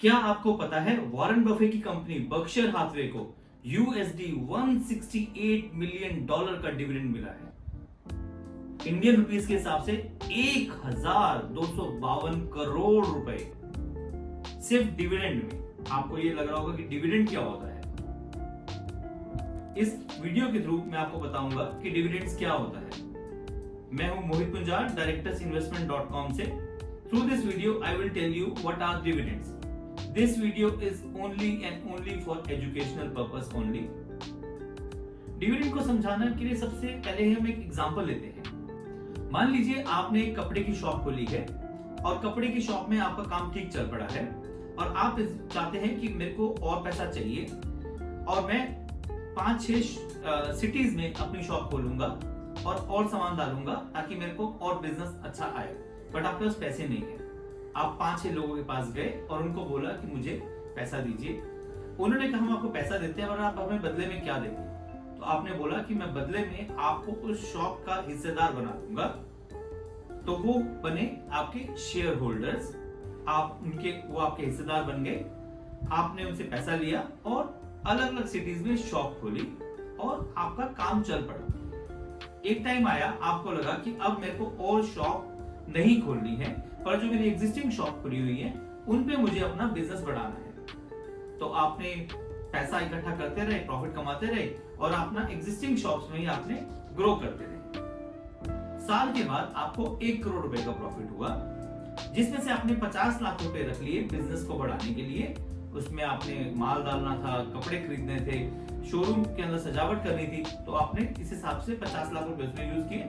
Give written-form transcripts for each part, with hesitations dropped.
क्या आपको पता है वॉरेन बफे की कंपनी बर्कशायर हाथवे को यूएसडी 168 मिलियन डॉलर का डिविडेंड मिला है। इंडियन रुपीस के हिसाब से 1252 करोड़ रुपए सिर्फ डिविडेंड में। आपको ये लग रहा होगा कि डिविडेंड क्या होता है। इस वीडियो के थ्रू मैं आपको बताऊंगा कि डिविडेंड्स क्या होता है। मैं हूं मोहित पुंजाल, directorsinvestment.com से। Through this video, I will tell you what are dividends. This video is only and only for educational purpose only. Dividend को समझाने के लिए सबसे पहले हम एक एग्जांपल लेते हैं। मान लीजिए आपने एक कपड़े की शॉप खोली है और कपड़े की शॉप में आपका काम ठीक चल पड़ा है और आप चाहते हैं कि मेरे को और पैसा चाहिए और मैं 5-6 सिटीज में अपनी शॉप खोलूंगा और सामान डालूंगा ताकि मेरे को और बिजनेस अच्छा आए, बट आपके पास पैसे नहीं है। आप 5-6 लोगों के पास गए और उनको बोला कि मुझे पैसा दीजिए। उन्होंने कहा हम आपको पैसा देते हैं और आप हमें बदले में क्या देंगे? तो आपने बोला कि मैं बदले में आपको उस शॉप का हिस्सेदार बना दूंगा। तो वो बने आपके शेयर होल्डर्स, वो आपके हिस्सेदार बन गए। आपने उनसे पैसा लिया और अलग अलग सिटीज में शॉप खोली और आपका काम चल पड़ा। एक टाइम आया, आपको लगा कि अब मेरे को और शॉप नहीं खोलनी है, पर जो मेरी एग्जिस्टिंग शॉप खुली हुई है उन पे मुझे अपना बिजनेस बढ़ाना है। तो आपने पैसा इकट्ठा करते रहे, प्रॉफिट कमाते रहे और अपना एग्जिस्टिंग शॉप्स में ही आपने ग्रो करते रहे। साल के बाद आपको 1 करोड़ रुपए का प्रॉफिट हुआ, जिसमें से आपने 50 लाख रुपए रख लिए बिजनेस को बढ़ाने के लिए। उसमें आपने माल डालना था, कपड़े खरीदने थे, शोरूम के अंदर सजावट करनी थी, तो आपने इस हिसाब से 50 लाख रुपए उसमें यूज किए।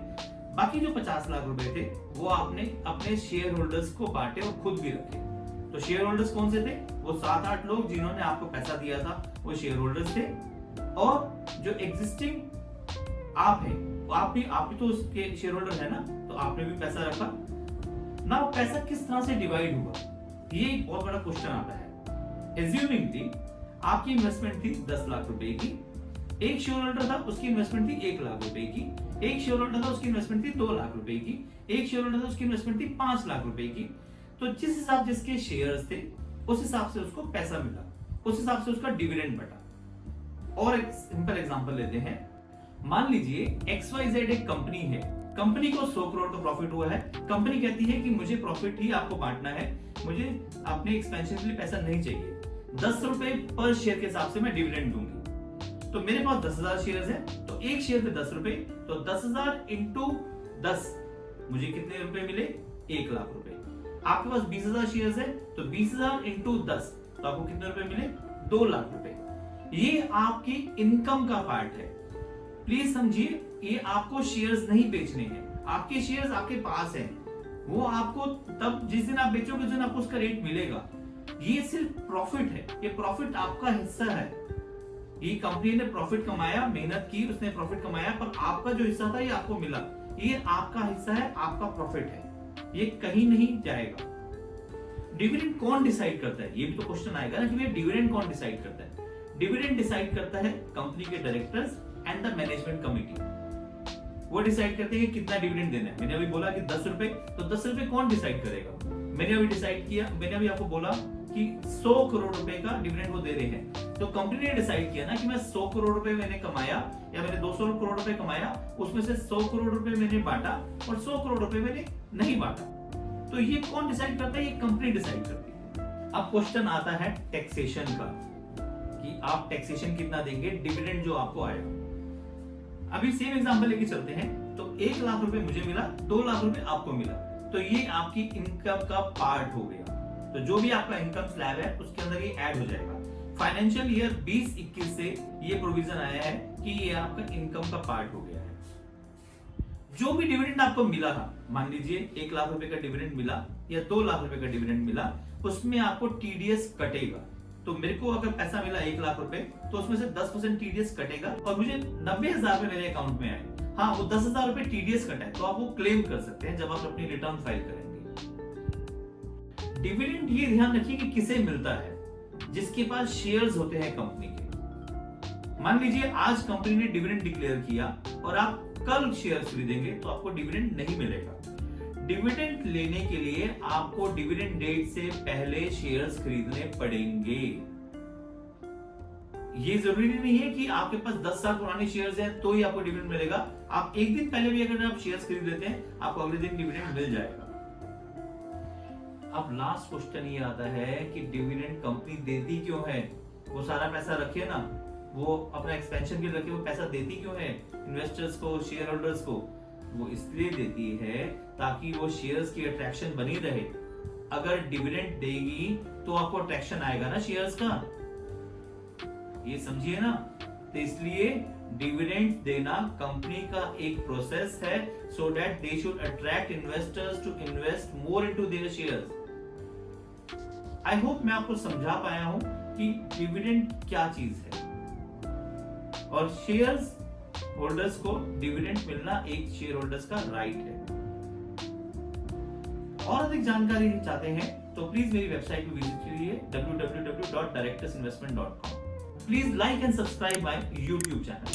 बाकी जो 50 लाख रुपए थे वो आपने अपने शेयर होल्डर्स को बांटे और खुद भी रखे। तो शेयर होल्डर्स कौन से थे? वो 7-8 लोग जिन्होंने आपको पैसा दिया था, वो शेयर होल्डर्स थे। और जो एग्जिस्टिंग आप हैं, आप भी तो उसके शेयर होल्डर है ना, तो आपने भी पैसा रखा ना। पैसा किस तरह से डिवाइड हुआ, ये एक बहुत बड़ा क्वेश्चन आता है। एज्यूमिंगली आपकी इन्वेस्टमेंट थी 10 लाख रुपए की, एक शेयर होल्डर था उसकी इन्वेस्टमेंट थी 1 लाख रुपए की, एक शेयर होल्डर था उसकी इन्वेस्टमेंट थी 2 लाख रुपए की, एक शेयर होल्डर था उसकी इन्वेस्टमेंट थी 5 लाख रुपए की। तो जिस हिसाब जिसके शेयर्स थे उस हिसाब से उसको पैसा मिला, उस हिसाब से उसका डिविडेंड बटा। और एक सिंपल एग्जांपल लेते हैं। मान लीजिए XYZ एक कंपनी है, कंपनी को 100 करोड़ का प्रॉफिट हुआ है। कंपनी कहती है कि मुझे प्रॉफिट ही आपको बांटना है, मुझे अपने एक्सपेंशन के लिए पैसा नहीं चाहिए। 10 रुपए पर शेयर के हिसाब से मैं डिविडेंड दूंगी। तो मेरे पास 10,000 शेयर्स हैं, तो एक शेयर पे 10 रुपए, तो 10,000 इंटू 10 मुझे कितने रुपए मिले? 1 लाख रुपए। आपके पास 20,000 शेयर्स है, तो 20,000 इंटू 10 तो आपको कितने रुपए मिले? 2 लाख रुपए। ये आपकी इनकम का पार्ट है। प्लीज समझिए, ये आपको शेयर्स नहीं बेचने हैं। आपके शेयर्स आपके पास हैं, वो आपको तब जिस दिन आप बेचोगे उस दिन आपको उसका रेट मिलेगा। ये सिर्फ प्रॉफिट है, ये प्रॉफिट आपका हिस्सा है। ये कंपनी ने प्रॉफिट कमाया, मेहनत की, उसने प्रॉफिट कमाया, पर आपका जो हिस्सा था ये आपको मिला। ये आपका हिस्सा है, आपका प्रॉफिट है, ये कहीं नहीं जाएगा। डिविडेंड कौन डिसाइड करता है? ये भी तो क्वेश्चन आएगा ना कि डिविडेंड कौन डिसाइड करता है? डिविडेंड डिसाइड करता है कंपनी के directors and the management committee. वो डिसाइड करते हैं कि कितना डिविडेंड देना है। मैंने अभी बोला कि 10 रुपए, तो 10 रुपए कौन डिसाइड करेगा? मैंने अभी डिसाइड किया, मैंने अभी आपको बोला कि 100 करोड़ रुपए का डिविडेंड वो दे रहे हैं। तो कंपनी ने डिसाइड किया ना कि मैं 100 करोड़ रुपए मैंने कमाया या मैंने 200 करोड़ रुपए कमाया, उसमें से 100 करोड़ रुपए मैंने बांटा और 100 करोड़ रुपए मैंने नहीं बांटा। तो ये कौन डिसाइड करता है? ये कंपनी डिसाइड करती है। अब क्वेश्चन आता है टैक्सेशन का, कि आप टैक्सेशन कितना देंगे डिविडेंड जो आपको आएगा। अभी सेम एग्जांपल लेके चलते हैं। तो 1 लाख रुपए मुझे मिला, 2 लाख रुपए आपको मिला, तो ये आपकी इनकम का पार्ट हो गया। तो जो भी आपका इनकम स्लैब है उसके अंदर ये ऐड हो जाएगा। फाइनेंशियल ईयर 20-21 से ये प्रोविजन आया है कि ये आपका इनकम का पार्ट हो गया है। जो भी डिविडेंड आपको मिला था, मान लीजिए 1 लाख रुपए का डिविडेंड मिला या 2 लाख रुपए का डिविडेंड मिला, उसमें आपको टीडीएस कटेगा। तो मेरे को अगर पैसा मिला 1 लाख रुपए, तो उसमें से 10% टीडीएस कटेगा और मुझे 90,000 रुपए मेरे अकाउंट में आए। हाँ, वो 10,000 रुपए टीडीएस कटा है, तो आप वो क्लेम कर सकते हैं जब आप अपनी रिटर्न फाइल करेंगे। डिविडेंड ये ध्यान रखिए कि किसे मिलता है? जिसके पास शेयर्स होते हैं कंपनी के। मान लीजिए आज कंपनी ने डिविडेंड डिक्लेयर किया और आप कल शेयर खरीदेंगे तो आपको डिविडेंड नहीं मिलेगा। डिविडेंड लेने के लिए आपको डिविडेंड डेट से पहले शेयर्स खरीदने पड़ेंगे। ये जरूरी नहीं है कि आपके पास 10 साल पुराने शेयर्स हैं तो ही आपको डिविडेंड मिलेगा। आप एक दिन पहले भी अगर आप शेयर्स खरीद लेते हैं, आपको अगले दिन डिविडेंड मिल जाएगा। अब लास्ट क्वेश्चन ये आता है कि डिविडेंड कंपनी देती क्यों है? वो सारा पैसा रखे ना, वो अपना एक्सपेंशन के लिए रखे, वो पैसा देती क्यों है इन्वेस्टर्स को, शेयर होल्डर्स को? वो इसलिए देती है ताकि वो शेयर्स की अट्रैक्शन बनी रहे। अगर डिविडेंड देगी तो आपको अट्रैक्शन आएगा ना शेयर्स का, ये समझिए ना। तो इसलिए डिविडेंड देना कंपनी का एक प्रोसेस है, so that they should attract investors to invest more into their shares. I hope मैं आपको समझा पाया हूं कि डिविडेंड क्या चीज है, और शेयर्स होल्डर्स को डिविडेंड मिलना एक शेयर होल्डर्स का राइट है। और अधिक जानकारी चाहते हैं तो प्लीज मेरी वेबसाइट पे विजिट कीजिए www.directorsinvestment.com। Please like and subscribe my YouTube channel.